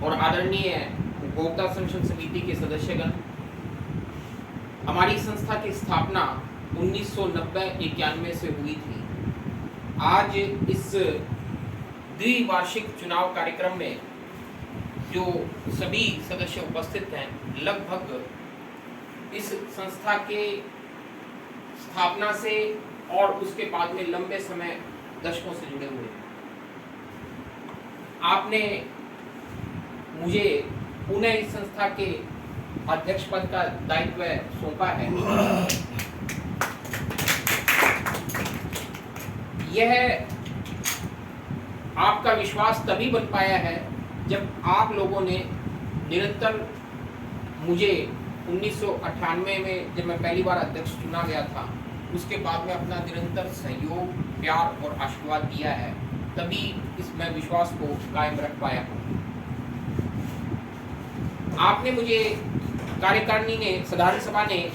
और आदरणीय उपभोक्ता संरक्षण समिति के सदस्यगण, हमारी संस्था की स्थापना 1990-91 से हुई थी। आज इस द्विवार्षिक चुनाव कार्यक्रम में जो सभी सदस्य उपस्थित हैं, लगभग इस संस्था के स्थापना से और उसके बाद में लंबे समय दशकों से जुड़े हुए हैं। आपने मुझे पुनः इस संस्था के अध्यक्ष पद का दायित्व सौंपा है। यह आपका विश्वास तभी बन पाया है जब आप लोगों ने निरंतर मुझे 1998 में जब मैं पहली बार अध्यक्ष चुना गया था, उसके बाद में अपना निरंतर सहयोग, प्यार और आशीर्वाद दिया है। तभी मैं विश्वास को कायम रख पाया हूँ। आपने मुझे कार्यकारिणी ने, साधारण सभा ने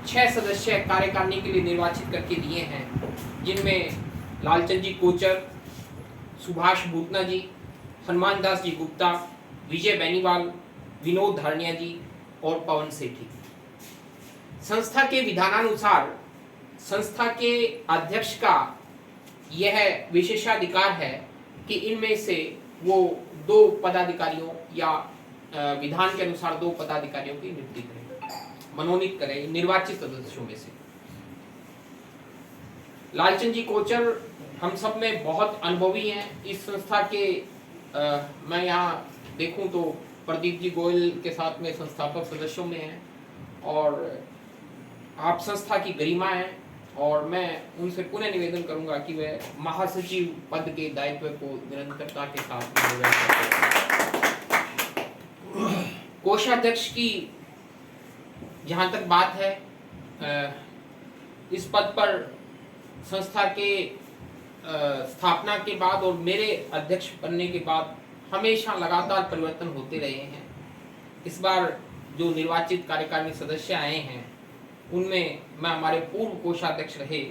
6 सदस्य कार्यकारिणी के लिए निर्वाचित करके दिए हैं, जिनमें लालचंद जी कोचर, सुभाष भूतना जी, हनुमान दास जी गुप्ता, विजय बेनीवाल, विनोद धारणिया जी और पवन सेठी। संस्था के विधानानुसार संस्था के अध्यक्ष का यह विशेषाधिकार है कि इनमें से वो 2 पदाधिकारियों या विधान के अनुसार 2 पदाधिकारियों की नियुक्ति करें, मनोनीत करें निर्वाचित सदस्यों में से। लालचंद जी कोचर हम सब में बहुत अनुभवी हैं इस संस्था के। मैं यहाँ देखूं तो प्रदीप जी गोयल के साथ में संस्थापक सदस्यों में हैं और आप संस्था की गरिमा हैं, और मैं उनसे पुनः निवेदन करूंगा कि वह महासचिव पद के दायित्व को निरंतरता के साथ निर्वहन करें। कोषाध्यक्ष की जहां तक बात है, इस पद पर संस्था के स्थापना के बाद और मेरे अध्यक्ष बनने के बाद हमेशा लगातार परिवर्तन होते रहे हैं। इस बार जो निर्वाचित कार्यकारिणी सदस्य आए हैं, उनमें मैं हमारे पूर्व कोषाध्यक्ष रहे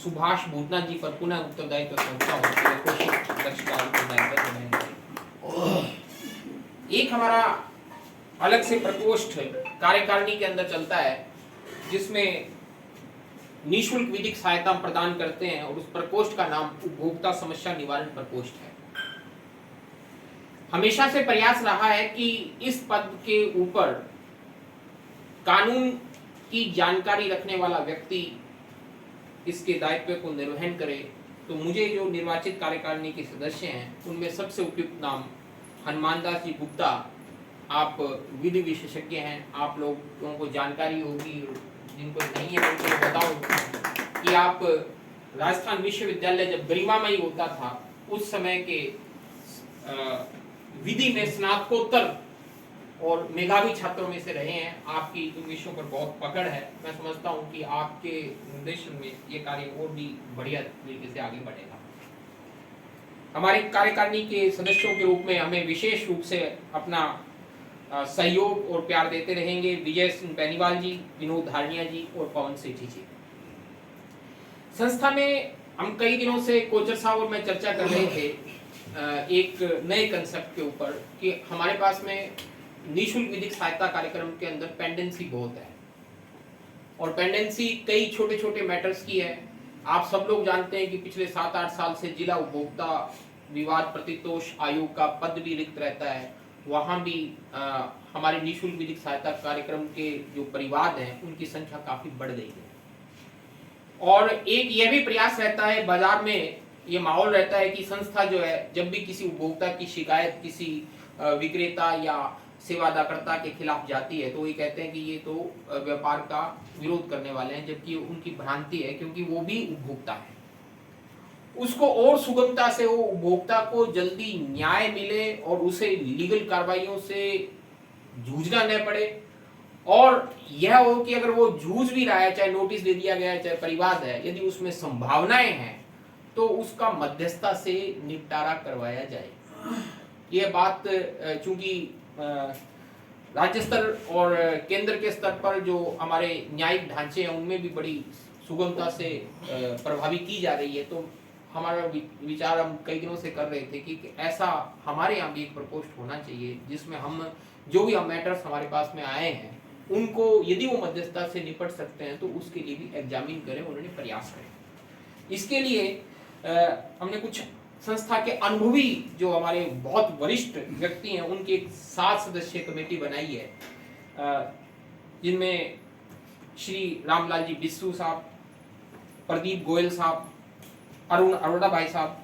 सुभाष भूतना जी पर पुनः उत्तरदायित्व सौंपता हूँ। कोषाध्यक्ष का उत्तरदायित्व एक हमारा अलग से प्रकोष्ठ कार्यकारिणी के अंदर चलता है, जिसमें निःशुल्क विधिक सहायता प्रदान करते हैं, और उस प्रकोष्ठ का नाम उपभोक्ता समस्या निवारण प्रकोष्ठ है। हमेशा से प्रयास रहा है कि इस पद के ऊपर कानून की जानकारी रखने वाला व्यक्ति इसके दायित्व को निर्वहन करे। तो मुझे जो निर्वाचित कार्यकारिणी के सदस्य हैं, उनमें सबसे उपयुक्त नाम हनुमान दास जी गुप्ता। आप विधि विशेषज्ञ हैं, आप लोगों को जानकारी होगी, जिनको नहीं है उनको बताऊं कि आप राजस्थान विश्वविद्यालय जब गरिमामयी होता था, उस समय के विधि में स्नातकोत्तर और मेधावी छात्रों में से रहे हैं। आपकी इन विषयों पर बहुत पकड़ है। मैं समझता हूं कि आपके निर्देशन में ये कार्य और भी बढ़िया तरीके से आगे बढ़ेगा। हमारे कार्यकारिणी के सदस्यों के रूप में हमें विशेष रूप से अपना सहयोग और प्यार देते रहेंगे विजय सिंह बेनीवाल जी, विनोद धारणिया जी और पवन सेठी जी। संस्था में हम कई दिनों से कोचर साहब और मैं चर्चा कर रहे थे एक नए कंसेप्ट के ऊपर कि हमारे पास में निःशुल्क विधिक सहायता कार्यक्रम के अंदर पेंडेंसी बहुत है, और पेंडेंसी कई छोटे छोटे मैटर्स की है। आप सब लोग जानते हैं कि पिछले 7-8 साल से जिला उपभोक्ता विवाद प्रतितोष आयोग का पद भी रिक्त रहता है। वहाँ भी हमारे निःशुल्क विधिक सहायता कार्यक्रम के जो परिवाद हैं, उनकी संख्या काफी बढ़ गई है। और एक यह भी प्रयास रहता है, बाजार में ये माहौल रहता है कि संस्था जो है, जब भी किसी उपभोक्ता की शिकायत किसी विक्रेता या सेवादाता के खिलाफ जाती है, तो ये कहते हैं कि ये तो व्यापार का विरोध करने वाले हैं, जबकि उनकी भ्रांति है, क्योंकि वो भी उपभोक्ता है। उसको और सुगमता से वो उपभोक्ता को जल्दी न्याय मिले और उसे लीगल कार्रवाइयों से जूझना न पड़े, और यह हो कि अगर वो जूझ भी रहा है, चाहे नोटिस दे दिया गया है, चाहे परिवाद है, यदि उसमें संभावनाएं हैं तो उसका मध्यस्थता से निपटारा करवाया जाए। यह बात चूंकि राज्य स्तर और केंद्र के स्तर पर जो हमारे न्यायिक ढांचे हैं, उनमें भी बड़ी सुगमता से प्रभावी की जा रही है, तो हमारा विचार हम कई दिनों से कर रहे थे कि ऐसा हमारे यहाँ भी एक प्रकोष्ठ होना चाहिए जिसमें हम जो भी मैटर्स हमारे पास में आए हैं उनको यदि वो मध्यस्थता से निपट सकते हैं तो उसके लिए भी एग्जामिन करें, उन्होंने प्रयास करें। इसके लिए हमने कुछ संस्था के अनुभवी जो हमारे बहुत वरिष्ठ व्यक्ति हैं उनकी एक 7 सदस्यीय कमेटी बनाई है, जिनमें श्री रामलाल जी बिस्सू साहब, प्रदीप गोयल साहब, अरुण अरोड़ा भाई साहब,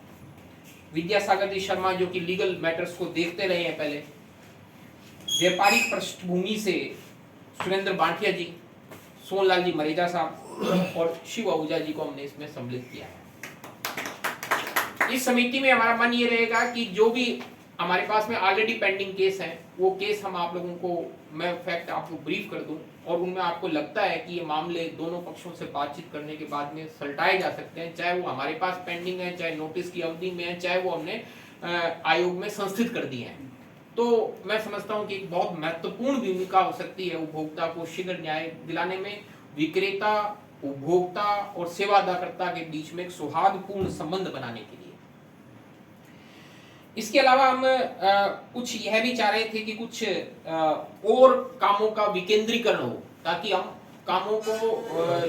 विद्यासागर जी शर्मा जो कि लीगल मैटर्स को देखते रहे हैं पहले, व्यापारिक पृष्ठभूमि से सुरेंद्र बांटिया जी, सोनलाल जी मरेजा साहब और शिव आहूजा जी को हमने इसमें सम्मिलित किया है। इस समिति में हमारा मन ये रहेगा कि जो भी हमारे पास में ऑलरेडी पेंडिंग केस हैं वो केस हम आप लोगों को, मैं फैक्ट आपको ब्रीफ कर दूं और उनमें आपको लगता है कि ये मामले दोनों पक्षों से बातचीत करने के बाद में सलटाए जा सकते हैं, चाहे वो हमारे पास पेंडिंग है, चाहे नोटिस की अवधि में है, चाहे वो हमने आयोग में संस्थित कर दिए हैं, तो मैं समझता हूं कि एक बहुत महत्वपूर्ण भूमिका हो सकती है उपभोक्ता को शीघ्र न्याय दिलाने में, विक्रेता, उपभोक्ता और सेवादाता के बीच में एक सौहार्दपूर्ण संबंध बनाने के लिए। इसके अलावा हम कुछ यह भी चाह रहे थे कि कुछ और कामों का विकेंद्रीकरण हो, ताकि हम कामों को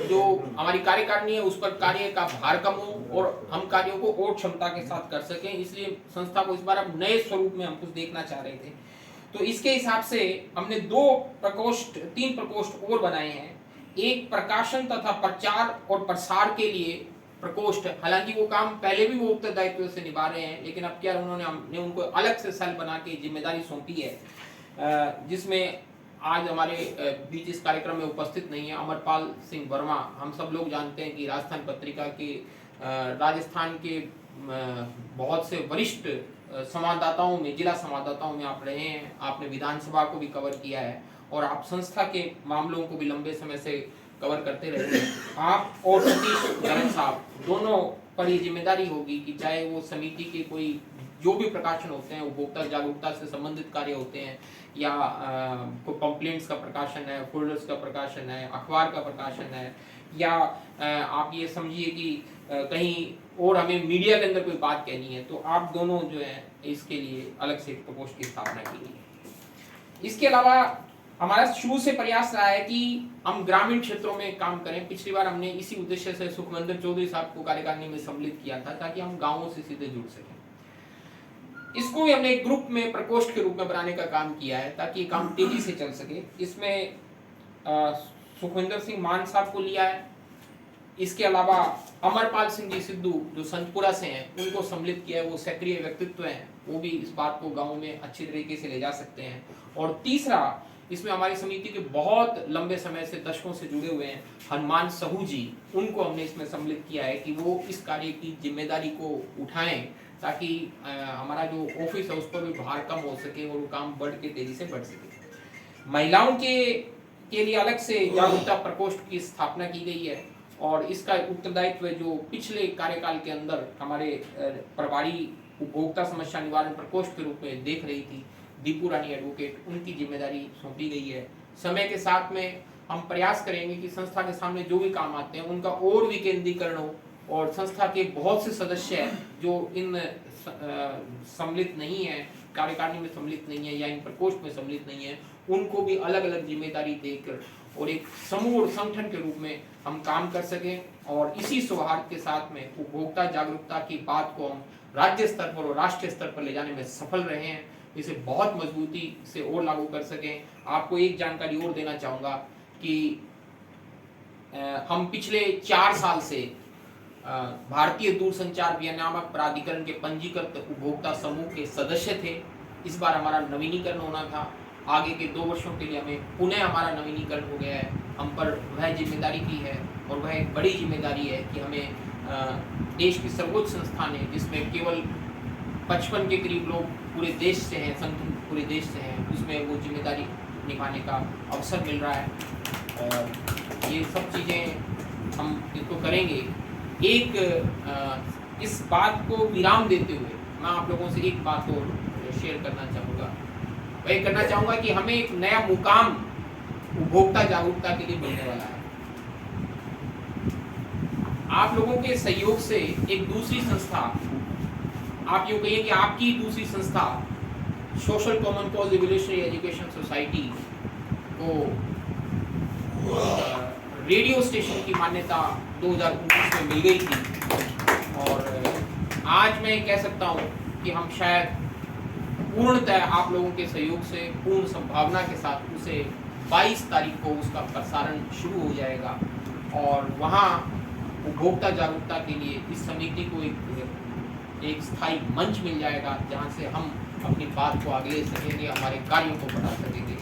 जो हमारी कार्यकारिणी है उस पर कार्य का भार कम हो और हम कार्यों को और क्षमता के साथ कर सकें। इसलिए संस्था को इस बार अब नए स्वरूप में हम कुछ देखना चाह रहे थे, तो इसके हिसाब से हमने 3 प्रकोष्ठ और बनाए हैं। एक प्रकाशन तथा प्रचार और प्रसार के लिए प्रकोष्ठ, हालांकि वो काम पहले भी वो उत्तरदायित्व से निभा रहे हैं, लेकिन अब क्या हमने उनको अलग से सेल बना के जिम्मेदारी सौंपी है, जिसमें आज हमारे बीच इस कार्यक्रम में उपस्थित नहीं है अमरपाल सिंह वर्मा। हम सब लोग जानते हैं कि राजस्थान पत्रिका के राजस्थान के बहुत से वरिष्ठ संवाददाताओं में, जिला संवाददाताओं में आप रहे हैं, आपने विधानसभा को भी कवर किया है और आप संस्था के मामलों को भी लंबे समय से कवर करते रहे हैं। आप और सतीश जैन साहब दोनों पर ये जिम्मेदारी होगी कि चाहे वो समिति के कोई जो भी प्रकाशन होते हैं, उपभोक्ता जागरूकता से संबंधित कार्य होते हैं या कोई कंप्लेंट्स का प्रकाशन है, फोल्डर्स का प्रकाशन है, अखबार का प्रकाशन है, या आप ये समझिए कि कहीं और हमें मीडिया के अंदर कोई बात कहनी है, तो आप दोनों जो है इसके लिए अलग से एक प्रकोष्ठ की स्थापना की गई। इसके अलावा हमारा शुरू से प्रयास रहा है कि हम ग्रामीण क्षेत्रों में काम करें। पिछली बार हमने इसी उद्देश्य से सुखमंदिर चौधरी साहब को कार्यकारिणी में सम्मिलित किया था ताकि हम गांवों से सीधे जुड़ सकें। इसको भी हमने एक ग्रुप में प्रकोष्ठ के रूप में बनाने का काम किया है ताकि काम तेजी से चल सके। इसमें सुखविंदर सिंह मान साहब को लिया है। इसके अलावा अमरपाल सिंह जी सिद्धू जो संतपुरा से हैं उनको सम्मिलित किया है, वो सक्रिय व्यक्तित्व हैं, वो भी इस बात को गाँव में अच्छी तरीके से ले जा सकते हैं। और तीसरा, इसमें हमारी समिति के बहुत लंबे समय से, दशकों से जुड़े हुए हैं हनुमान सहू जी, उनको हमने इसमें सम्मिलित किया है कि वो इस कार्य की जिम्मेदारी को उठाएं ताकि हमारा जो ऑफिस है उस पर भी भार कम हो सके और वो काम बढ़ के तेजी से बढ़ सके। महिलाओं के लिए अलग से जागरूकता प्रकोष्ठ की स्थापना की गई है और इसका उत्तरदायित्व जो पिछले कार्यकाल के अंदर हमारे प्रभारी उपभोक्ता समस्या निवारण प्रकोष्ठ के रूप में देख रही थी दीपू रानी एडवोकेट, उनकी जिम्मेदारी सौंपी गई है। समय के साथ में हम प्रयास करेंगे कि संस्था के सामने जो भी काम आते हैं उनका और विकेंद्रीकरण हो और संस्था के बहुत से सदस्य हैं जो इन सम्मिलित नहीं है, कार्यकारिणी में सम्मिलित नहीं है या इन प्रकोष्ठ में सम्मिलित नहीं है, उनको भी अलग अलग जिम्मेदारी देकर और एक समूह और संगठन के रूप में हम काम कर सकें और इसी सौहार्द के साथ में उपभोक्ता जागरूकता की बात को हम राज्य स्तर पर और राष्ट्रीय स्तर पर ले जाने में सफल रहे हैं, इसे बहुत मजबूती से और लागू कर सकें। आपको एक जानकारी और देना चाहूँगा कि हम पिछले 4 साल से भारतीय दूरसंचार विनियामक प्राधिकरण के पंजीकृत उपभोक्ता समूह के सदस्य थे। इस बार हमारा नवीनीकरण होना था, आगे के 2 वर्षों के लिए हमें पुनः हमारा नवीनीकरण हो गया है। हम पर वह जिम्मेदारी की है और वह एक बड़ी जिम्मेदारी है कि हमें देश की सर्वोच्च संस्थान है जिसमें केवल 55 के करीब लोग पूरे देश से हैं, संगठन पूरे देश से हैं, उसमें वो जिम्मेदारी निभाने का अवसर मिल रहा है और ये सब चीज़ें हम इसको करेंगे। एक इस बात को विराम देते हुए मैं आप लोगों से एक बात और शेयर करना चाहूँगा, वही करना चाहूँगा कि हमें एक नया मुकाम उपभोक्ता जागरूकता के लिए मिलने वाला है। आप लोगों के सहयोग से एक दूसरी संस्था, आप यूँ कहिए कि आपकी दूसरी संस्था social common cause revolutionary education society को रेडियो स्टेशन की मान्यता 2019 में मिल गई थी और आज मैं कह सकता हूँ कि हम शायद पूर्णतः आप लोगों के सहयोग से पूर्ण संभावना के साथ उसे 22 तारीख को उसका प्रसारण शुरू हो जाएगा और वहाँ उपभोक्ता जागरूकता के लिए इस समिति को एक स्थायी मंच मिल जाएगा जहाँ से हम अपनी बात को आगे ले सकेंगे, हमारे कार्यों को बढ़ा सकेंगे।